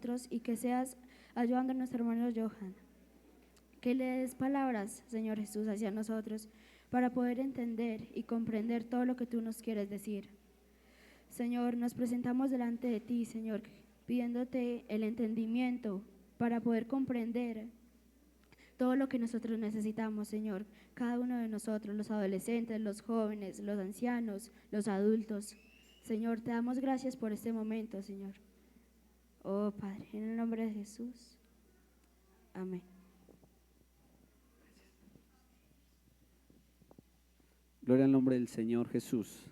nosotros y que seas ayudando a nuestro hermano Johan. Que le des palabras, Señor Jesús, hacia nosotros para poder entender y comprender todo lo que tú nos quieres decir. Señor, nos presentamos delante de ti, Señor, pidiéndote el entendimiento para poder comprender todo lo que nosotros necesitamos, Señor. Cada uno de nosotros, los adolescentes, los jóvenes, los ancianos, los adultos. Señor, te damos gracias por este momento, Señor. Oh, Padre, en el nombre de Jesús. Amén. Gloria al nombre del Señor Jesús.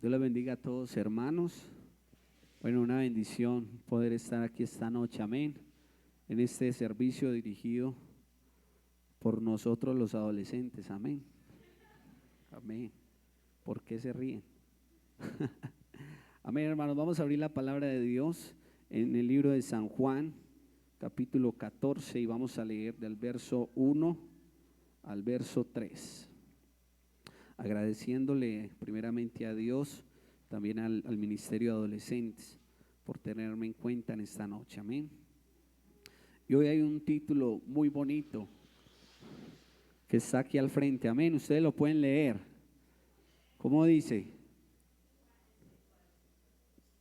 Dios les bendiga a todos, hermanos. Bueno, una bendición poder estar aquí esta noche, amén, en este servicio dirigido por nosotros los adolescentes, amén. Amén. ¿Por qué se ríen? Amén, hermanos. Vamos a abrir la palabra de Dios en el libro de San Juan, capítulo 14, y vamos a leer del verso 1 al verso 3. Agradeciéndole primeramente a Dios, también al Ministerio de Adolescentes, por tenerme en cuenta en esta noche, amén. Y hoy hay un título muy bonito que está aquí al frente, amén. Ustedes lo pueden leer. ¿Cómo dice?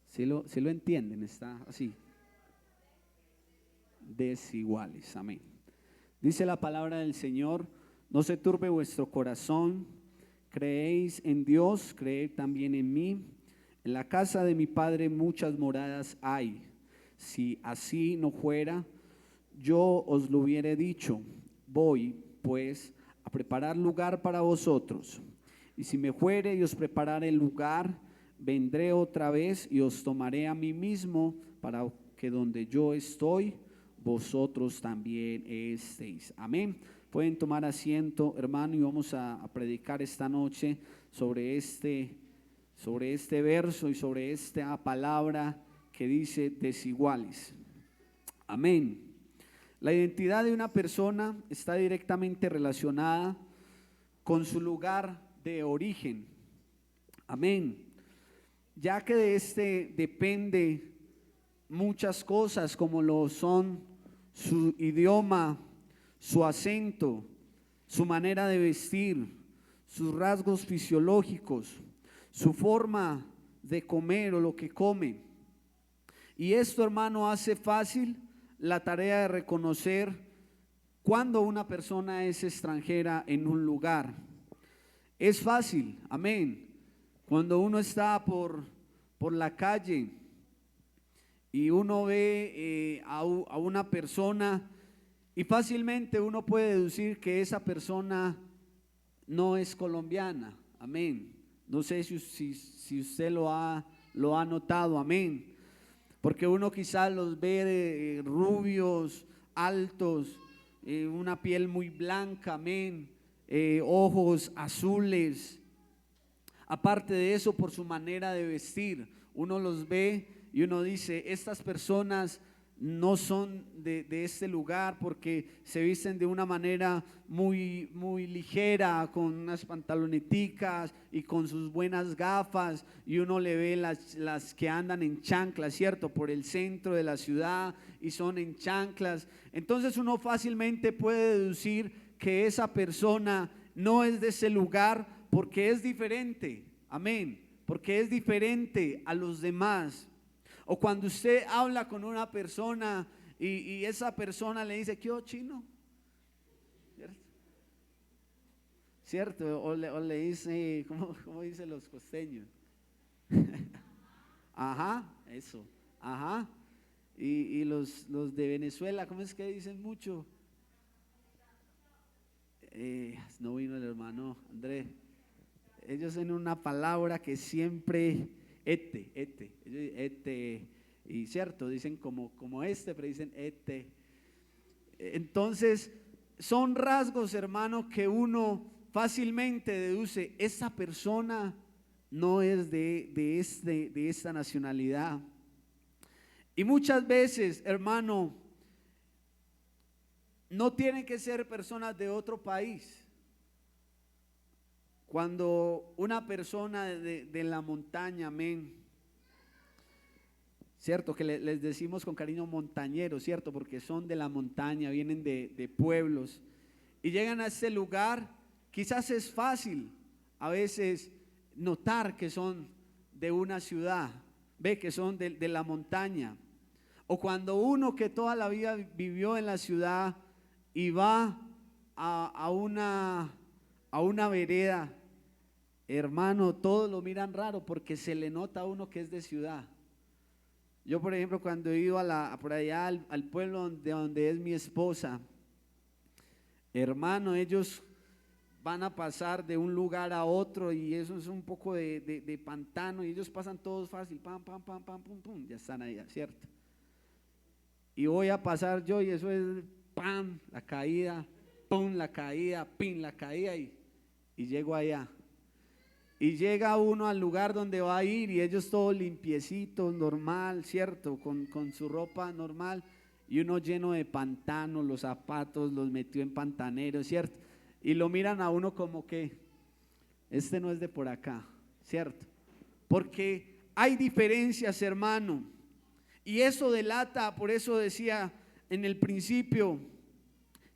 ¿Sí lo entienden? Está así. Desiguales, amén. Dice la palabra del Señor: no se turbe vuestro corazón. Creéis en Dios, creed también en mí. En la casa de mi Padre muchas moradas hay. Si así no fuera, yo os lo hubiera dicho. Voy, pues, a preparar lugar para vosotros. Y si me fuere y os preparare el lugar, vendré otra vez y os tomaré a mí mismo, para que donde yo estoy, vosotros también estéis. Amén. Pueden tomar asiento, hermano, y vamos a predicar esta noche sobre este verso y sobre esta palabra que dice desiguales. Amén. La identidad de una persona está directamente relacionada con su lugar de origen. Amén. Ya que de este depende muchas cosas, como lo son su idioma, su acento, su manera de vestir, sus rasgos fisiológicos, su forma de comer o lo que come. Y esto, hermano, hace fácil la tarea de reconocer cuando una persona es extranjera en un lugar. Es fácil, amén. Cuando uno está por la calle y uno ve a una persona, y fácilmente uno puede deducir que esa persona no es colombiana, amén. No sé si usted lo ha notado, amén. Porque uno quizás los ve rubios, altos, una piel muy blanca, amén, ojos azules. Aparte de eso, por su manera de vestir, uno los ve y uno dice, estas personas no son de este lugar, porque se visten de una manera muy, muy ligera, con unas pantaloneticas y con sus buenas gafas, y uno le ve las que andan en chanclas, ¿cierto? Por el centro de la ciudad y son en chanclas. Entonces uno fácilmente puede deducir que esa persona no es de ese lugar, porque es diferente, amén, porque es diferente a los demás. O cuando usted habla con una persona y esa persona le dice, ¿qué chino? ¿Cierto? O le dice, ¿cómo dicen los costeños? Ajá, eso, ajá. Y los de Venezuela, ¿cómo es que dicen mucho? No vino el hermano Andrés. Ellos tienen una palabra que siempre, y cierto, dicen como pero dicen ete. Entonces, son rasgos, hermano, que uno fácilmente deduce, esa persona no es de esta nacionalidad. Y muchas veces, hermano, no tienen que ser personas de otro país. Cuando una persona de la montaña, amén, ¿cierto? Que les decimos con cariño montañeros, ¿cierto? Porque son de la montaña, vienen de pueblos y llegan a este lugar. Quizás es fácil a veces notar que son de una ciudad, ve que son de la montaña. O cuando uno que toda la vida vivió en la ciudad y va a una vereda, hermano, todos lo miran raro porque se le nota a uno que es de ciudad. Yo, por ejemplo, cuando he ido por allá al pueblo donde es mi esposa, hermano, ellos van a pasar de un lugar a otro y eso es un poco de pantano y ellos pasan todos fácil, pam, pam, pam, pam, pum, pum, ya están allá, ¿cierto? Y voy a pasar yo y eso es pam, la caída, pum, la caída, pin, la caída y llego allá. Y llega uno al lugar donde va a ir y ellos todos limpiecitos, normal, ¿cierto? Con su ropa normal y uno lleno de pantano, los zapatos los metió en pantaneros, ¿cierto? Y lo miran a uno como que este no es de por acá, ¿cierto? Porque hay diferencias, hermano, y eso delata, por eso decía en el principio,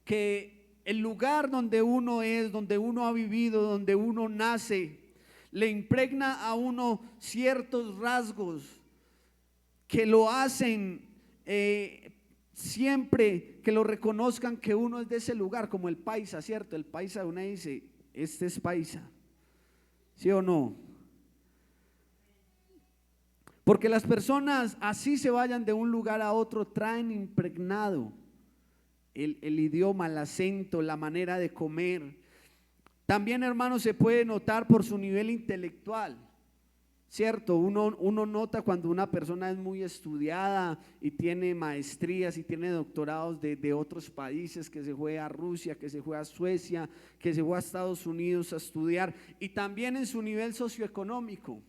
que el lugar donde uno es, donde uno ha vivido, donde uno nace, le impregna a uno ciertos rasgos que lo hacen siempre que lo reconozcan que uno es de ese lugar, como el paisa, ¿cierto? El paisa, uno dice, este es paisa, ¿sí o no? Porque las personas así se vayan de un lugar a otro, traen impregnado el idioma, el acento, la manera de comer. También, hermano, se puede notar por su nivel intelectual, ¿cierto? Uno nota cuando una persona es muy estudiada y tiene maestrías y tiene doctorados de otros países, que se fue a Rusia, que se fue a Suecia, que se fue a Estados Unidos a estudiar, y también en su nivel socioeconómico.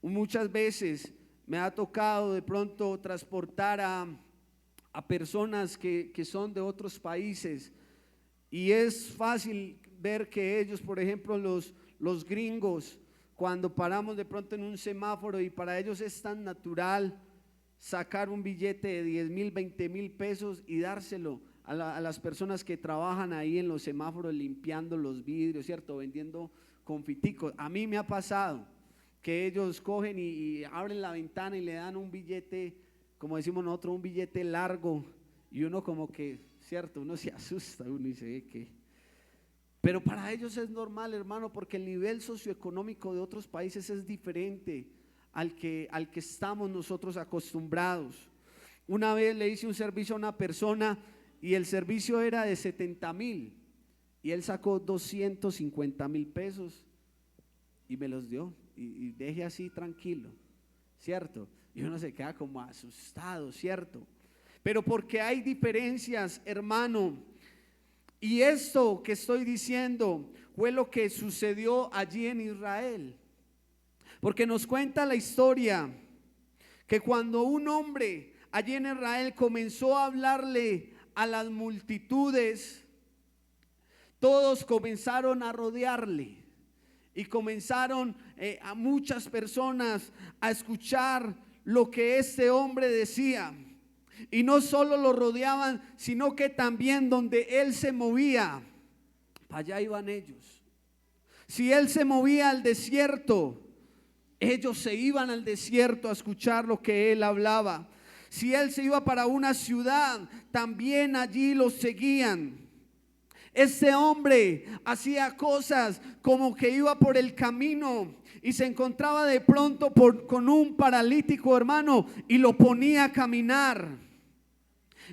Muchas veces me ha tocado de pronto transportar a personas que son de otros países y es fácil ver que ellos, por ejemplo, los gringos, cuando paramos de pronto en un semáforo y para ellos es tan natural sacar un billete de 10,000, 20,000 pesos y dárselo a las personas que trabajan ahí en los semáforos limpiando los vidrios, ¿cierto? Vendiendo confiticos. A mí me ha pasado que ellos cogen y abren la ventana y le dan un billete, como decimos nosotros, un billete largo y uno como que, ¿cierto? Uno se asusta, uno dice que… Pero para ellos es normal, hermano, porque el nivel socioeconómico de otros países es diferente al que estamos nosotros acostumbrados. Una vez le hice un servicio a una persona y el servicio era de 70,000 y él sacó 250,000 pesos y me los dio y deje así tranquilo, ¿cierto? Y uno se queda como asustado, ¿cierto? Pero porque hay diferencias, hermano. Y esto que estoy diciendo fue lo que sucedió allí en Israel, porque nos cuenta la historia que cuando un hombre allí en Israel comenzó a hablarle a las multitudes, todos comenzaron a rodearle y comenzaron a muchas personas a escuchar lo que este hombre decía. Y no solo lo rodeaban, sino que también donde él se movía, allá iban ellos. Si él se movía al desierto, ellos se iban al desierto a escuchar lo que él hablaba. Si él se iba para una ciudad, también allí los seguían. Este hombre hacía cosas como que iba por el camino y se encontraba de pronto con un paralítico, hermano, y lo ponía a caminar.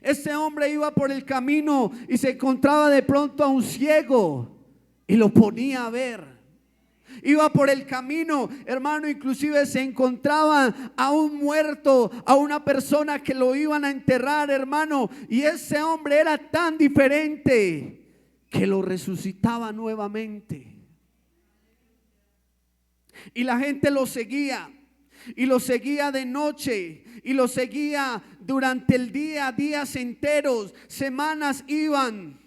Este hombre iba por el camino y se encontraba de pronto a un ciego y lo ponía a ver. Iba por el camino, hermano, inclusive se encontraba a un muerto, a una persona que lo iban a enterrar, hermano, y ese hombre era tan diferente que lo resucitaba nuevamente. Y la gente lo seguía. Y lo seguía de noche y lo seguía durante el día, días enteros, semanas iban,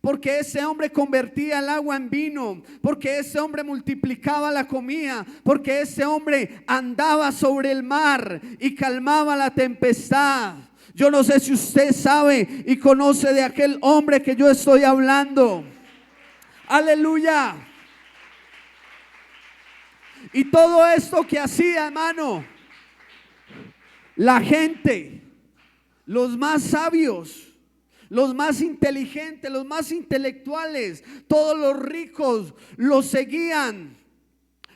porque ese hombre convertía el agua en vino, porque ese hombre multiplicaba la comida, porque ese hombre andaba sobre el mar y calmaba la tempestad. Yo no sé si usted sabe y conoce de aquel hombre que yo estoy hablando. Aleluya. Y todo esto que hacía, hermano, la gente, los más sabios, los más inteligentes, los más intelectuales, todos los ricos los seguían,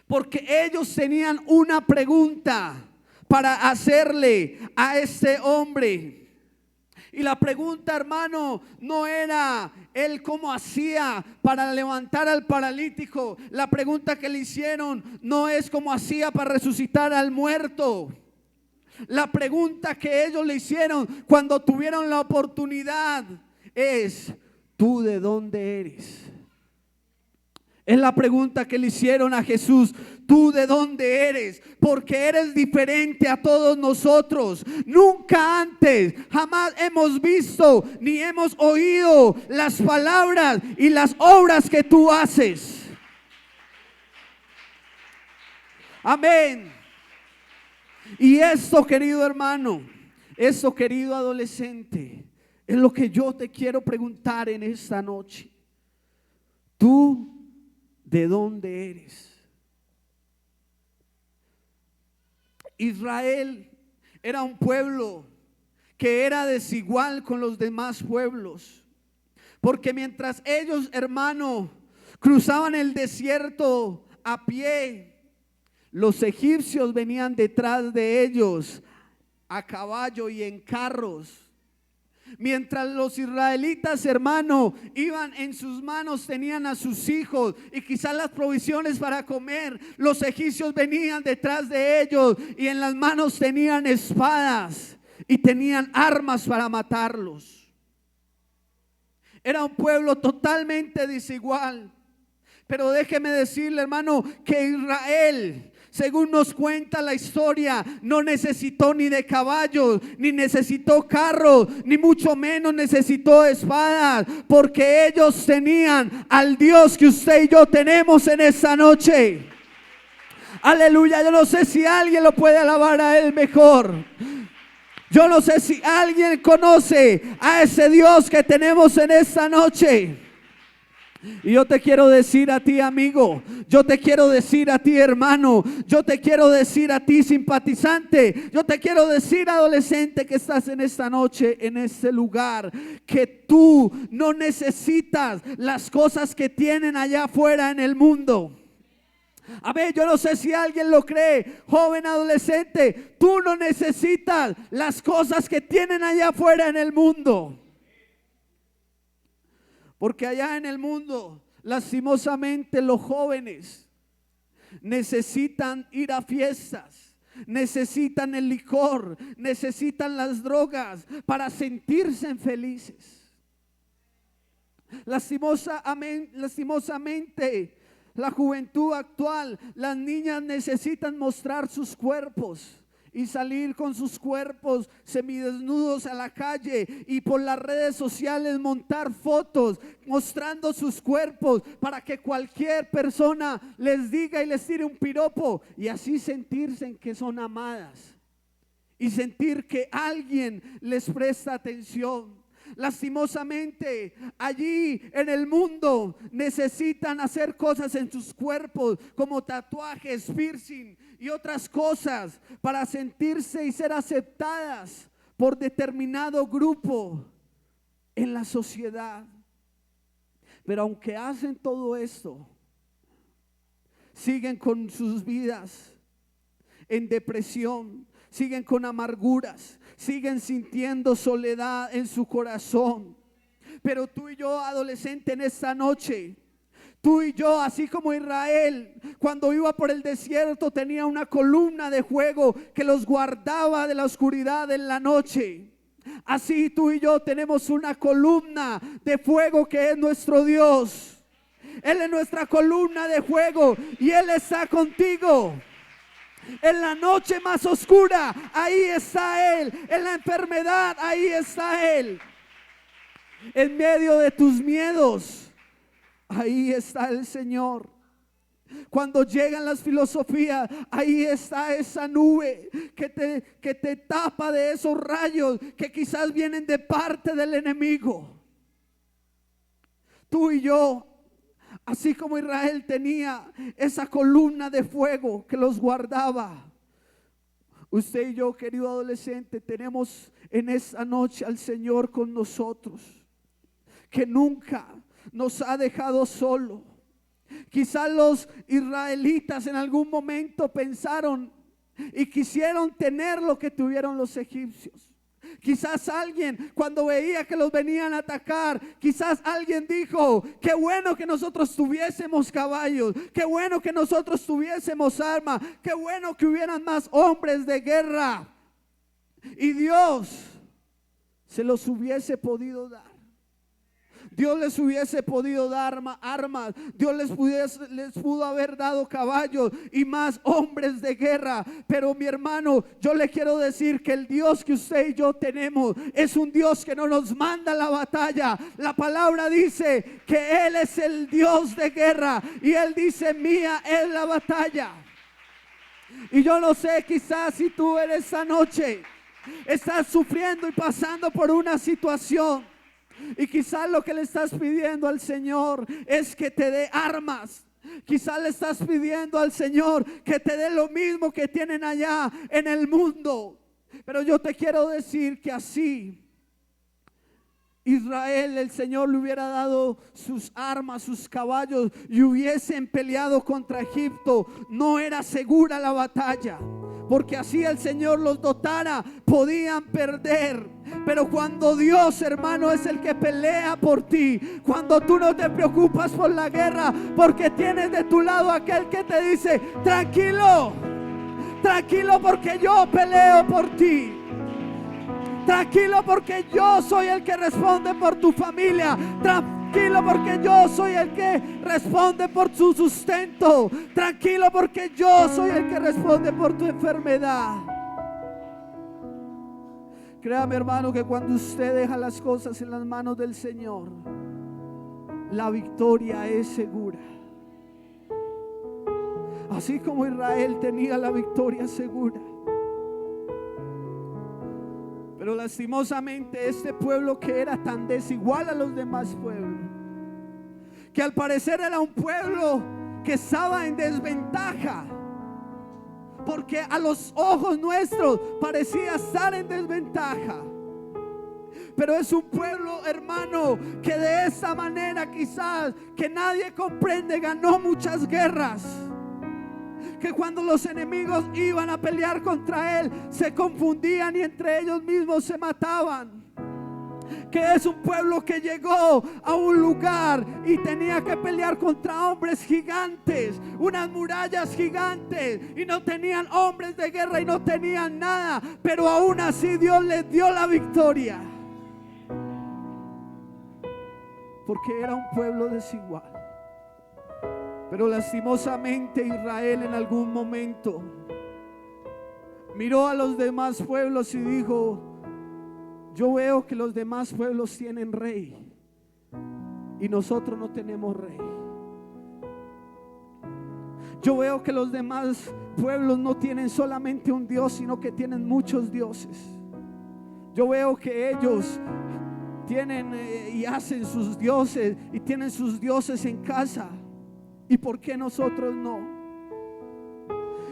porque ellos tenían una pregunta para hacerle a este hombre. Y la pregunta, hermano, no era él cómo hacía para levantar al paralítico. La pregunta que le hicieron no es cómo hacía para resucitar al muerto. La pregunta que ellos le hicieron cuando tuvieron la oportunidad es: ¿tú de dónde eres? Es la pregunta que le hicieron a Jesús. ¿Tú de dónde eres? Porque eres diferente a todos nosotros. Nunca antes, jamás hemos visto ni hemos oído las palabras y las obras que tú haces. Amén. Y esto, querido hermano, esto, querido adolescente, es lo que yo te quiero preguntar en esta noche. ¿Tú de dónde eres? Israel era un pueblo que era desigual con los demás pueblos, porque mientras ellos, hermano, cruzaban el desierto a pie, los egipcios venían detrás de ellos a caballo y en carros. Mientras los israelitas, hermano, iban en sus manos, tenían a sus hijos y quizás las provisiones para comer, los egipcios venían detrás de ellos y en las manos tenían espadas y tenían armas para matarlos. Era un pueblo totalmente desigual. Pero déjeme decirle, hermano, que Israel, según nos cuenta la historia, no necesitó ni de caballos, ni necesitó carros, ni mucho menos necesitó espadas, porque ellos tenían al Dios que usted y yo tenemos en esta noche. Aleluya. Yo no sé si alguien lo puede alabar a Él mejor. Yo no sé si alguien conoce a ese Dios que tenemos en esta noche. Y yo te quiero decir a ti, amigo, yo te quiero decir a ti, hermano, yo te quiero decir a ti, simpatizante, yo te quiero decir, adolescente, que estás en esta noche, en este lugar, que tú no necesitas las cosas que tienen allá afuera en el mundo. A ver, yo no sé si alguien lo cree, joven, adolescente, tú no necesitas las cosas que tienen allá afuera en el mundo. Porque allá en el mundo, lastimosamente, los jóvenes necesitan ir a fiestas, necesitan el licor, necesitan las drogas para sentirse felices. Lastimosamente, la juventud actual, las niñas necesitan mostrar sus cuerpos y salir con sus cuerpos semidesnudos a la calle y por las redes sociales montar fotos mostrando sus cuerpos para que cualquier persona les diga y les tire un piropo y así sentirse que son amadas y sentir que alguien les presta atención. Lastimosamente, allí en el mundo necesitan hacer cosas en sus cuerpos como tatuajes, piercing y otras cosas para sentirse y ser aceptadas por determinado grupo en la sociedad. Pero aunque hacen todo esto, siguen con sus vidas en depresión, siguen con amarguras, siguen sintiendo soledad en su corazón. Pero tú y yo, adolescente, en esta noche, tú y yo, así como Israel, cuando iba por el desierto tenía una columna de fuego que los guardaba de la oscuridad en la noche. Así tú y yo tenemos una columna de fuego que es nuestro Dios. Él es nuestra columna de fuego y Él está contigo. En la noche más oscura, ahí está Él. En la enfermedad, ahí está Él. En medio de tus miedos, ahí está el Señor. Cuando llegan las filosofías, ahí está esa nube que te tapa de esos rayos que quizás vienen de parte del enemigo. Tú y yo, así como Israel tenía esa columna de fuego que los guardaba, usted y yo, querido adolescente, tenemos en esta noche al Señor con nosotros, que nunca nos ha dejado solo. Quizás los israelitas en algún momento pensaron y quisieron tener lo que tuvieron los egipcios. Quizás alguien, cuando veía que los venían a atacar, quizás alguien dijo: qué bueno que nosotros tuviésemos caballos, qué bueno que nosotros tuviésemos armas, qué bueno que hubieran más hombres de guerra. Y Dios se los hubiese podido dar. Dios les hubiese podido dar armas. Dios les pudo haber dado caballos y más hombres de guerra. Pero mi hermano, yo le quiero decir que el Dios que usted y yo tenemos es un Dios que no nos manda a la batalla. La palabra dice que Él es el Dios de guerra, y Él dice: mía es la batalla. Y yo no sé, quizás si tú en esta noche estás sufriendo y pasando por una situación, y quizás lo que le estás pidiendo al Señor es que te dé armas. Quizás le estás pidiendo al Señor que te dé lo mismo que tienen allá en el mundo. Pero yo te quiero decir que así Israel, el Señor le hubiera dado sus armas, sus caballos, y hubiesen peleado contra Egipto, no era segura la batalla, porque así el Señor los dotara, podían perder. Pero cuando Dios, hermano, es el que pelea por ti, cuando tú no te preocupas por la guerra, porque tienes de tu lado aquel que te dice: tranquilo, tranquilo, porque yo peleo por ti. Tranquilo, porque yo soy el que responde por tu familia. Tranquilo, porque yo soy el que responde por tu sustento. Tranquilo, porque yo soy el que responde por tu enfermedad. Créame, hermano, que cuando usted deja las cosas en las manos del Señor, la victoria es segura. Así como Israel tenía la victoria segura. Pero lastimosamente este pueblo, que era tan desigual a los demás pueblos, que al parecer era un pueblo que estaba en desventaja, porque a los ojos nuestros parecía estar en desventaja, pero es un pueblo, hermano, que de esa manera, quizás que nadie comprende, ganó muchas guerras. Que cuando los enemigos iban a pelear contra él, se confundían y entre ellos mismos se mataban. Que es un pueblo que llegó a un lugar y tenía que pelear contra hombres gigantes, unas murallas gigantes, y no tenían hombres de guerra y no tenían nada, pero aún así Dios les dio la victoria, porque era un pueblo desigual. Pero lastimosamente Israel en algún momento miró a los demás pueblos y dijo: yo veo que los demás pueblos tienen rey y nosotros no tenemos rey. Yo veo que los demás pueblos no tienen solamente un Dios, sino que tienen muchos dioses. Yo veo que ellos tienen y hacen sus dioses y tienen sus dioses en casa. ¿Y por qué nosotros no?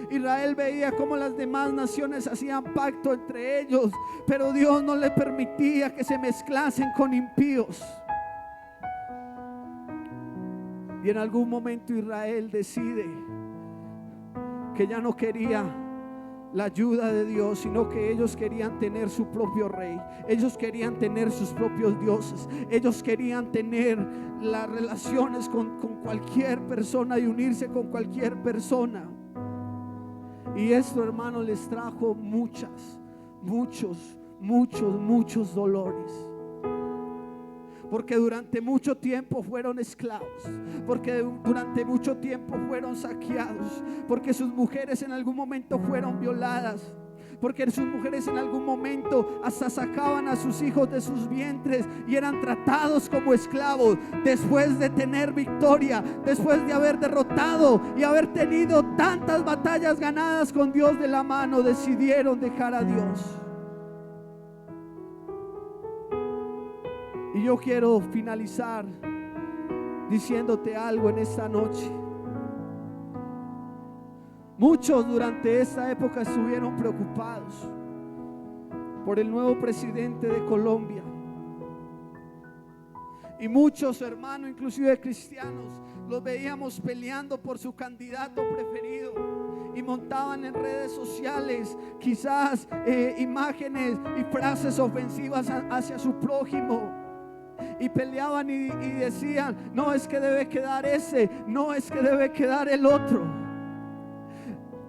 Israel veía cómo las demás naciones hacían pacto entre ellos, pero Dios no le permitía que se mezclasen con impíos. Y en algún momento Israel decide que ya no quería la ayuda de Dios, sino que ellos querían tener su propio rey. Ellos querían tener sus propios dioses. Ellos querían tener las relaciones con cualquier persona y unirse con cualquier persona. Y esto, hermano, les trajo muchos dolores. Porque durante mucho tiempo fueron esclavos, porque durante mucho tiempo fueron saqueados, porque sus mujeres en algún momento fueron violadas, porque sus mujeres en algún momento hasta sacaban a sus hijos de sus vientres y eran tratados como esclavos. Después de tener victoria, después de haber derrotado y haber tenido tantas batallas ganadas con Dios de la mano, decidieron dejar a Dios. Y yo quiero finalizar diciéndote algo en esta noche. Muchos durante esta época estuvieron preocupados por el nuevo presidente de Colombia. Y muchos hermanos, inclusive cristianos, los veíamos peleando por su candidato preferido. Y montaban en redes sociales quizás imágenes y frases ofensivas hacia su prójimo. Y peleaban y decían: no, es que debe quedar ese, no, es que debe quedar el otro.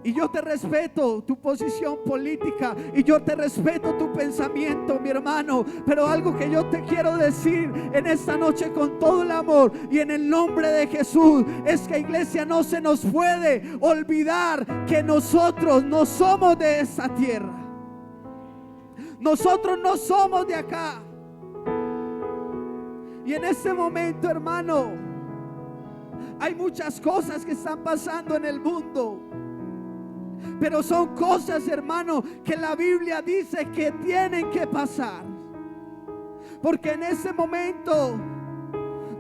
Y yo te respeto tu posición política y yo te respeto tu pensamiento, mi hermano, pero algo que yo te quiero decir en esta noche con todo el amor y en el nombre de Jesús es que, iglesia, no se nos puede olvidar que nosotros no somos de esta tierra. Nosotros no somos de acá. Y en este momento, hermano, hay muchas cosas que están pasando en el mundo, pero son cosas, hermano, que la Biblia dice que tienen que pasar. Porque en ese momento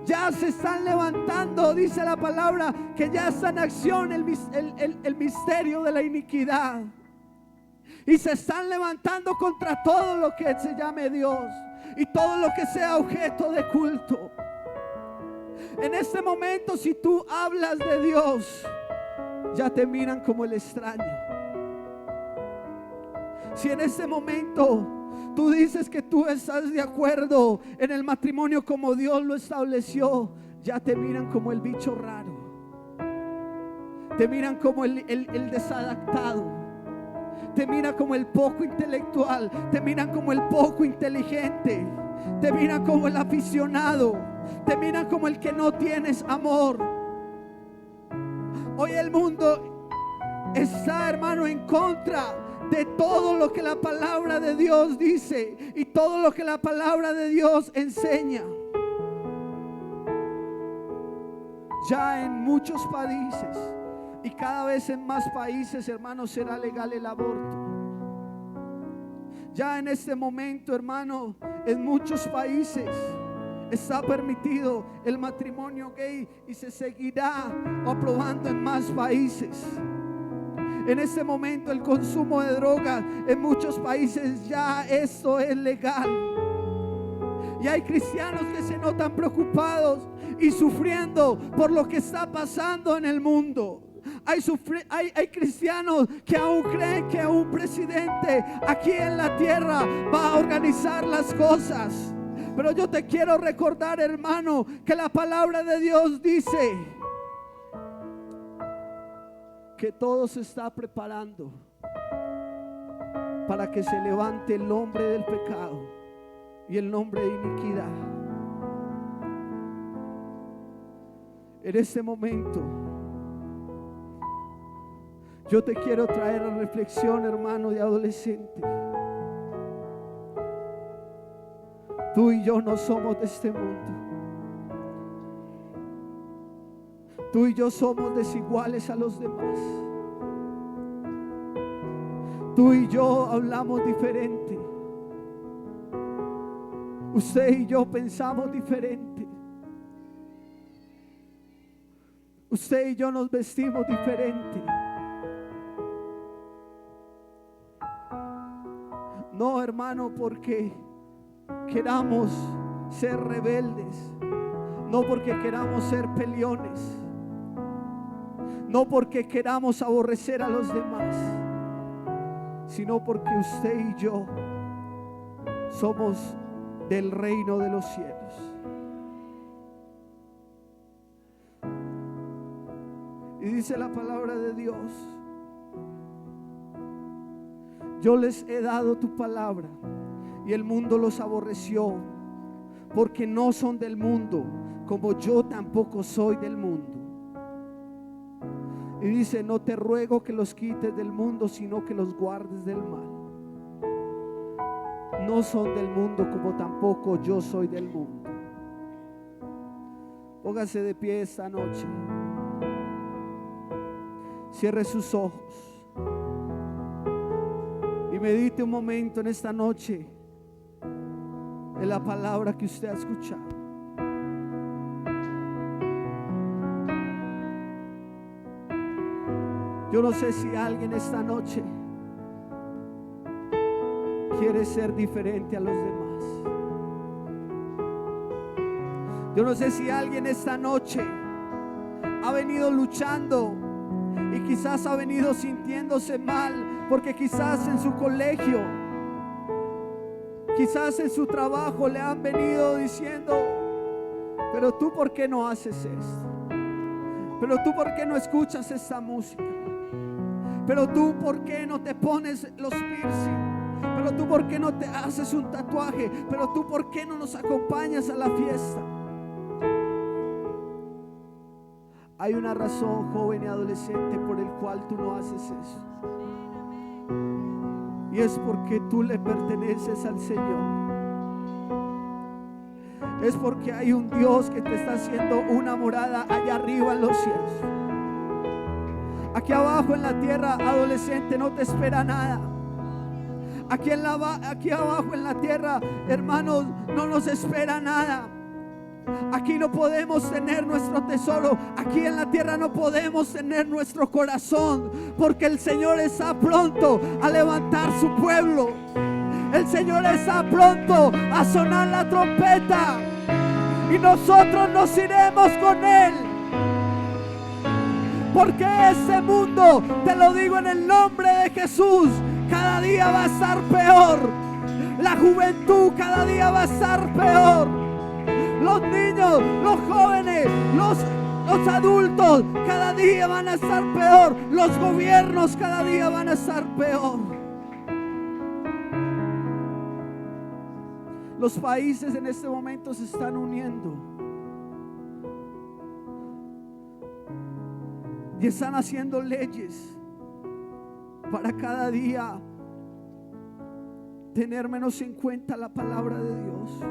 ya se están levantando, dice la palabra, que ya está en acción el misterio de la iniquidad. Y se están levantando contra todo lo que se llame Dios y todo lo que sea objeto de culto. En este momento, si tú hablas de Dios, ya te miran como el extraño. Si en este momento tú dices que tú estás de acuerdo en el matrimonio como Dios lo estableció, ya te miran como el bicho raro. Te miran como el desadaptado. Te miran como el poco intelectual. Te miran como el poco inteligente. Te miran como el aficionado. Te miran como el que no tienes amor. Hoy el mundo está, hermano, en contra de todo lo que la palabra de Dios dice y todo lo que la palabra de Dios enseña. Ya en muchos países y cada vez en más países, hermano, será legal el aborto. Ya en este momento, hermano, en muchos países está permitido el matrimonio gay y se seguirá aprobando en más países. En este momento el consumo de drogas en muchos países ya esto es legal. Y hay cristianos que se notan preocupados y sufriendo por lo que está pasando en el mundo. Hay cristianos que aún creen que un presidente aquí en la tierra va a organizar las cosas. Pero yo te quiero recordar, hermano, que la palabra de Dios dice que todo se está preparando para que se levante el hombre del pecado y el hombre de iniquidad. En este momento yo te quiero traer a reflexión, hermano de adolescente. Tú y yo no somos de este mundo. Tú y yo somos desiguales a los demás. Tú y yo hablamos diferente. Usted y yo pensamos diferente. Usted y yo nos vestimos diferente. No, hermano, porque queramos ser rebeldes, no porque queramos ser peleones, no porque queramos aborrecer a los demás, sino porque usted y yo somos del reino de los cielos. Y dice la palabra de Dios: yo les he dado tu palabra y el mundo los aborreció, porque no son del mundo, como yo tampoco soy del mundo. Y dice: no te ruego que los quites del mundo, sino que los guardes del mal. no son del mundo, como tampoco yo soy del mundo. Póngase de pie esta noche. Cierre sus ojos y medite un momento en esta noche en la palabra que usted ha escuchado. Yo no sé si alguien esta noche quiere ser diferente a los demás. Yo no sé si alguien esta noche ha venido luchando y quizás ha venido sintiéndose mal porque quizás en su colegio, quizás en su trabajo le han venido diciendo: pero tú, ¿por qué no haces esto? Pero tú, ¿por qué no escuchas esta música? Pero tú, ¿por qué no te pones los piercing? Pero tú, ¿por qué no te haces un tatuaje? Pero tú, ¿por qué no nos acompañas a la fiesta? Hay una razón, joven y adolescente, por el cual tú no haces eso. Y es porque tú le perteneces al Señor. Es porque hay un Dios que te está haciendo una morada allá arriba en los cielos. Aquí abajo en la tierra, adolescente, no te espera nada. Aquí abajo en la tierra, hermanos, no nos espera nada. Aquí no podemos tener nuestro tesoro. Aquí en la tierra no podemos tener nuestro corazón, porque el Señor está pronto a levantar su pueblo. El Señor está pronto a sonar la trompeta y nosotros nos iremos con Él. Porque este mundo, te lo digo en el nombre de Jesús, cada día va a estar peor. La juventud cada día va a estar peor. Los niños, los jóvenes, los adultos cada día van a estar peor. Los gobiernos cada día van a estar peor. Los países en este momento se están uniendo y están haciendo leyes para cada día tener menos en cuenta la palabra de Dios.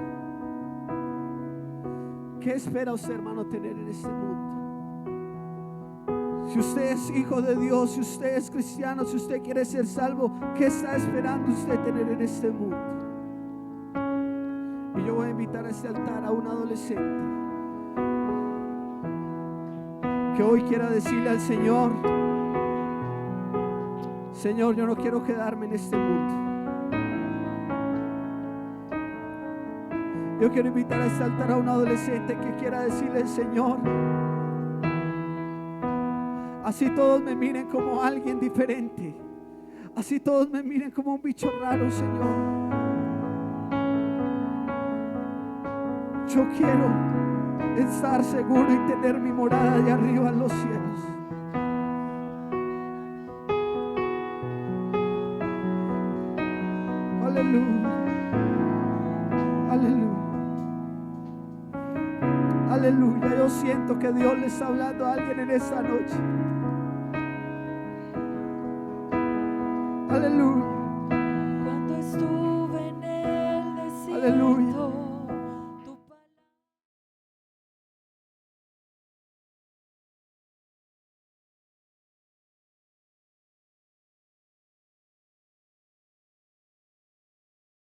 ¿Qué espera usted, hermano, tener en este mundo? Si usted es hijo de Dios, si usted es cristiano, si usted quiere ser salvo, ¿qué está esperando usted tener en este mundo? Y yo voy a invitar a este altar a un adolescente que hoy quiera decirle al Señor: Señor, yo no quiero quedarme en este mundo. Yo quiero invitar a este altar a un adolescente que quiera decirle: Señor, así todos me miren como alguien diferente, así todos me miren como un bicho raro, Señor, yo quiero estar seguro y tener mi morada allá arriba en los cielos. Aleluya, aleluya, aleluya. Yo siento que Dios le está hablando a alguien en esta noche. Aleluya.